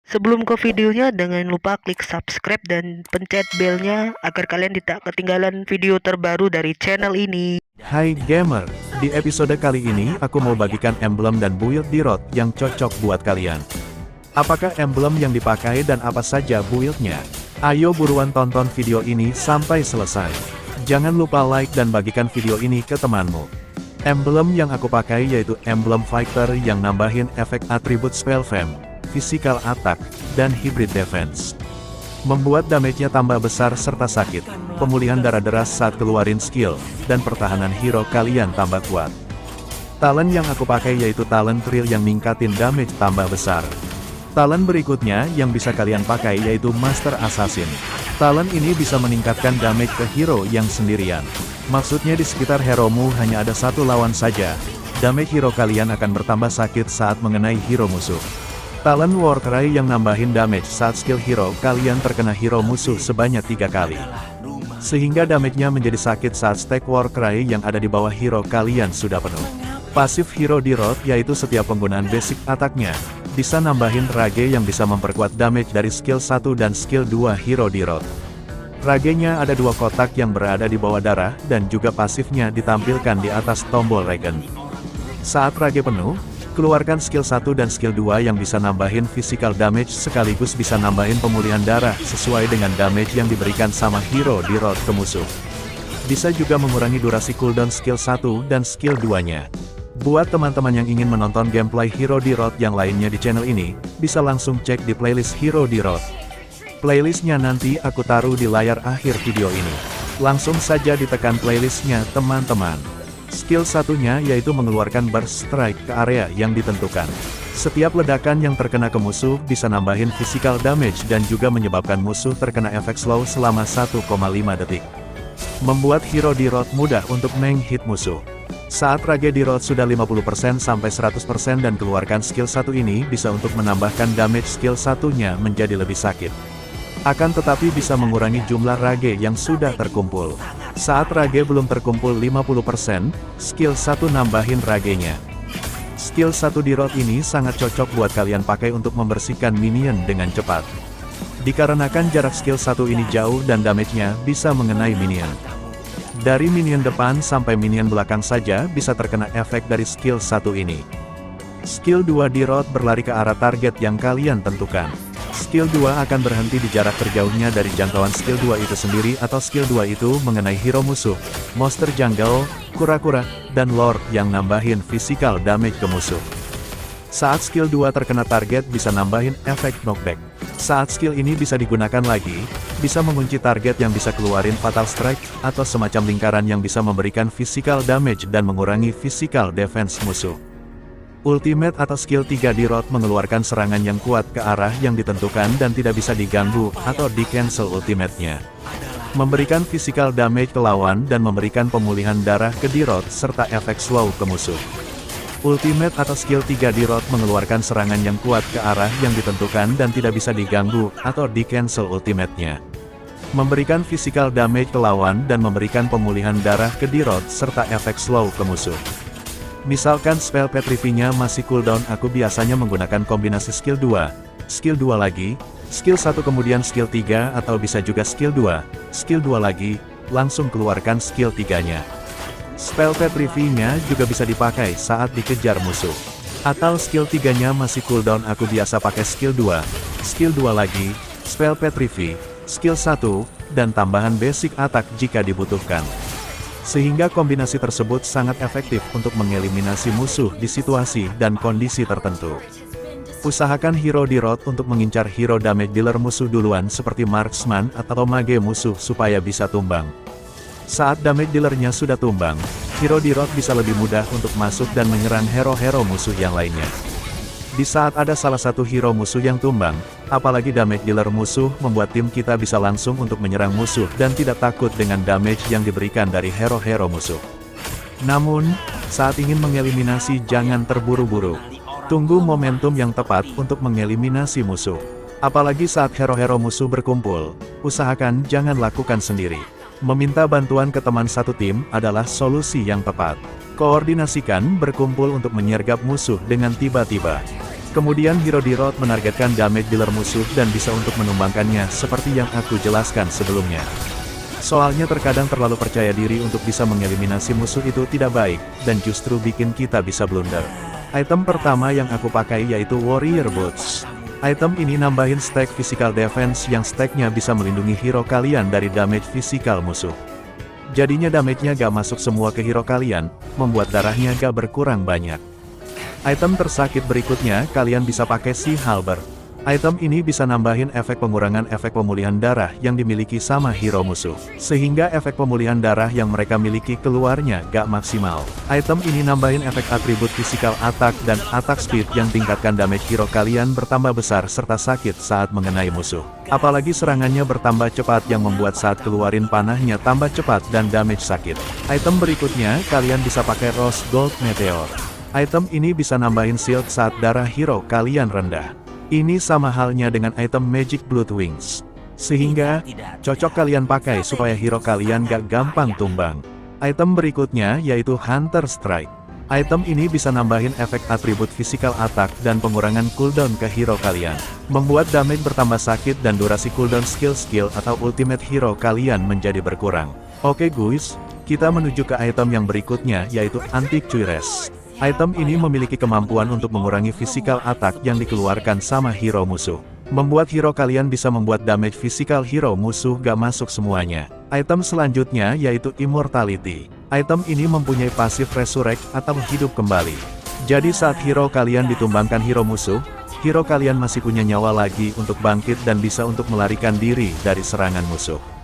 Sebelum ke videonya, jangan lupa klik subscribe dan pencet belnya agar kalian tidak ketinggalan video terbaru dari channel ini. Hai gamer, di episode kali ini aku mau bagikan emblem dan build di ROT yang cocok buat kalian. Apakah emblem yang dipakai dan apa saja buildnya? Ayo buruan tonton video ini sampai selesai. Jangan lupa like dan bagikan video ini ke temanmu. Emblem yang aku pakai yaitu emblem fighter yang nambahin efek atribut spell fam, physical attack, dan hybrid defense. Membuat damage-nya tambah besar serta sakit, pemulihan darah deras saat keluarin skill, dan pertahanan hero kalian tambah kuat. Talent yang aku pakai yaitu talent thrill yang ningkatin damage tambah besar. Talent berikutnya yang bisa kalian pakai yaitu Master Assassin. Talent ini bisa meningkatkan damage ke hero yang sendirian. Maksudnya di sekitar heromu hanya ada satu lawan saja, damage hero kalian akan bertambah sakit saat mengenai hero musuh. Talent Warcry yang nambahin damage saat skill hero kalian terkena hero musuh sebanyak 3 kali. Sehingga damage-nya menjadi sakit saat stack Warcry yang ada di bawah hero kalian sudah penuh. Pasif hero di ROT yaitu setiap penggunaan basic attack-nya, bisa nambahin rage yang bisa memperkuat damage dari skill 1 dan skill 2 hero di ROT. Rage-nya ada 2 kotak yang berada di bawah darah dan juga pasifnya ditampilkan di atas tombol regen. Saat rage penuh, keluarkan skill 1 dan skill 2 yang bisa nambahin physical damage sekaligus bisa nambahin pemulihan darah sesuai dengan damage yang diberikan sama hero di ROT ke musuh. Bisa juga mengurangi durasi cooldown skill 1 dan skill 2-nya. Buat teman-teman yang ingin menonton gameplay hero di ROT yang lainnya di channel ini, bisa langsung cek di playlist hero di ROT. Playlistnya nanti aku taruh di layar akhir video ini. Langsung saja ditekan playlistnya teman-teman. Skill satunya yaitu mengeluarkan burst strike ke area yang ditentukan. Setiap ledakan yang terkena ke musuh bisa nambahin physical damage dan juga menyebabkan musuh terkena efek slow selama 1,5 detik. Membuat hero di ROT mudah untuk meng-hit musuh. Saat rage di ROT sudah 50% sampai 100% dan keluarkan skill 1 ini bisa untuk menambahkan damage skill satunya menjadi lebih sakit. Akan tetapi bisa mengurangi jumlah rage yang sudah terkumpul. Saat rage belum terkumpul 50%, skill 1 nambahin rage-nya. Skill 1 di ROT ini sangat cocok buat kalian pakai untuk membersihkan minion dengan cepat. Dikarenakan jarak skill 1 ini jauh dan damage-nya bisa mengenai minion. Dari minion depan sampai minion belakang saja bisa terkena efek dari skill 1 ini. Skill 2 di ROT berlari ke arah target yang kalian tentukan. Skill 2 akan berhenti di jarak terjauhnya dari jangkauan skill 2 itu sendiri atau skill 2 itu mengenai hero musuh, monster jungle, kura-kura, dan lord yang nambahin physical damage ke musuh. Saat skill 2 terkena target bisa nambahin efek knockback. Saat skill ini bisa digunakan lagi, bisa mengunci target yang bisa keluarin fatal strike, atau semacam lingkaran yang bisa memberikan physical damage dan mengurangi physical defense musuh. Ultimate atau skill 3 di ROT mengeluarkan serangan yang kuat ke arah yang ditentukan dan tidak bisa diganggu atau di-cancel ultimate-nya. Memberikan physical damage ke lawan dan memberikan pemulihan darah ke di ROT serta efek slow ke musuh. Ultimate atau skill 3 di ROT mengeluarkan serangan yang kuat ke arah yang ditentukan dan tidak bisa diganggu atau di-cancel ultimate-nya. Memberikan physical damage ke lawan dan memberikan pemulihan darah ke di ROT serta efek slow ke musuh. Misalkan spell Petrify-nya masih cooldown, aku biasanya menggunakan kombinasi skill 2 lagi, skill 1 kemudian skill 3 atau bisa juga skill 2 lagi, langsung keluarkan skill 3-nya. Spell Petrify-nya juga bisa dipakai saat dikejar musuh. Atau skill 3-nya masih cooldown, aku biasa pakai skill 2 lagi, spell Petrify, skill 1, dan tambahan basic attack jika dibutuhkan. Sehingga kombinasi tersebut sangat efektif untuk mengeliminasi musuh di situasi dan kondisi tertentu. Usahakan hero di ROT untuk mengincar hero damage dealer musuh duluan seperti marksman atau mage musuh supaya bisa tumbang. Saat damage dealernya sudah tumbang, hero di ROT bisa lebih mudah untuk masuk dan menyerang hero-hero musuh yang lainnya. Di saat ada salah satu hero musuh yang tumbang, apalagi damage dealer musuh membuat tim kita bisa langsung untuk menyerang musuh dan tidak takut dengan damage yang diberikan dari hero-hero musuh. Namun, saat ingin mengeliminasi jangan terburu-buru. Tunggu momentum yang tepat untuk mengeliminasi musuh. Apalagi saat hero-hero musuh berkumpul, usahakan jangan lakukan sendiri. Meminta bantuan ke teman satu tim adalah solusi yang tepat. Koordinasikan berkumpul untuk menyergap musuh dengan tiba-tiba. Kemudian hero Dirot menargetkan damage dealer musuh dan bisa untuk menumbangkannya seperti yang aku jelaskan sebelumnya. Soalnya terkadang terlalu percaya diri untuk bisa mengeliminasi musuh itu tidak baik, dan justru bikin kita bisa blunder. Item pertama yang aku pakai yaitu Warrior Boots. Item ini nambahin stack physical defense yang stacknya bisa melindungi hero kalian dari damage physical musuh. Jadinya damage-nya gak masuk semua ke hero kalian, membuat darahnya gak berkurang banyak. Item tersakit berikutnya kalian bisa pakai Sea Halberd. Item ini bisa nambahin efek pengurangan efek pemulihan darah yang dimiliki sama hero musuh. Sehingga efek pemulihan darah yang mereka miliki keluarnya gak maksimal. Item ini nambahin efek atribut physical attack dan attack speed yang tingkatkan damage hero kalian bertambah besar serta sakit saat mengenai musuh. Apalagi serangannya bertambah cepat yang membuat saat keluarin panahnya tambah cepat dan damage sakit. Item berikutnya kalian bisa pakai Rose Gold Meteor. Item ini bisa nambahin shield saat darah hero kalian rendah. Ini sama halnya dengan item Magic Blood Wings. Sehingga, cocok kalian pakai supaya hero kalian gak gampang tumbang. Item berikutnya yaitu Hunter Strike. Item ini bisa nambahin efek atribut physical attack dan pengurangan cooldown ke hero kalian. Membuat damage bertambah sakit dan durasi cooldown skill-skill atau ultimate hero kalian menjadi berkurang. Oke guys, kita menuju ke item yang berikutnya yaitu Antique Cuirass. Item ini memiliki kemampuan untuk mengurangi physical attack yang dikeluarkan sama hero musuh. Membuat hero kalian bisa membuat damage physical hero musuh gak masuk semuanya. Item selanjutnya yaitu Immortality. Item ini mempunyai pasif resurrect atau hidup kembali. Jadi saat hero kalian ditumbangkan hero musuh, hero kalian masih punya nyawa lagi untuk bangkit dan bisa untuk melarikan diri dari serangan musuh.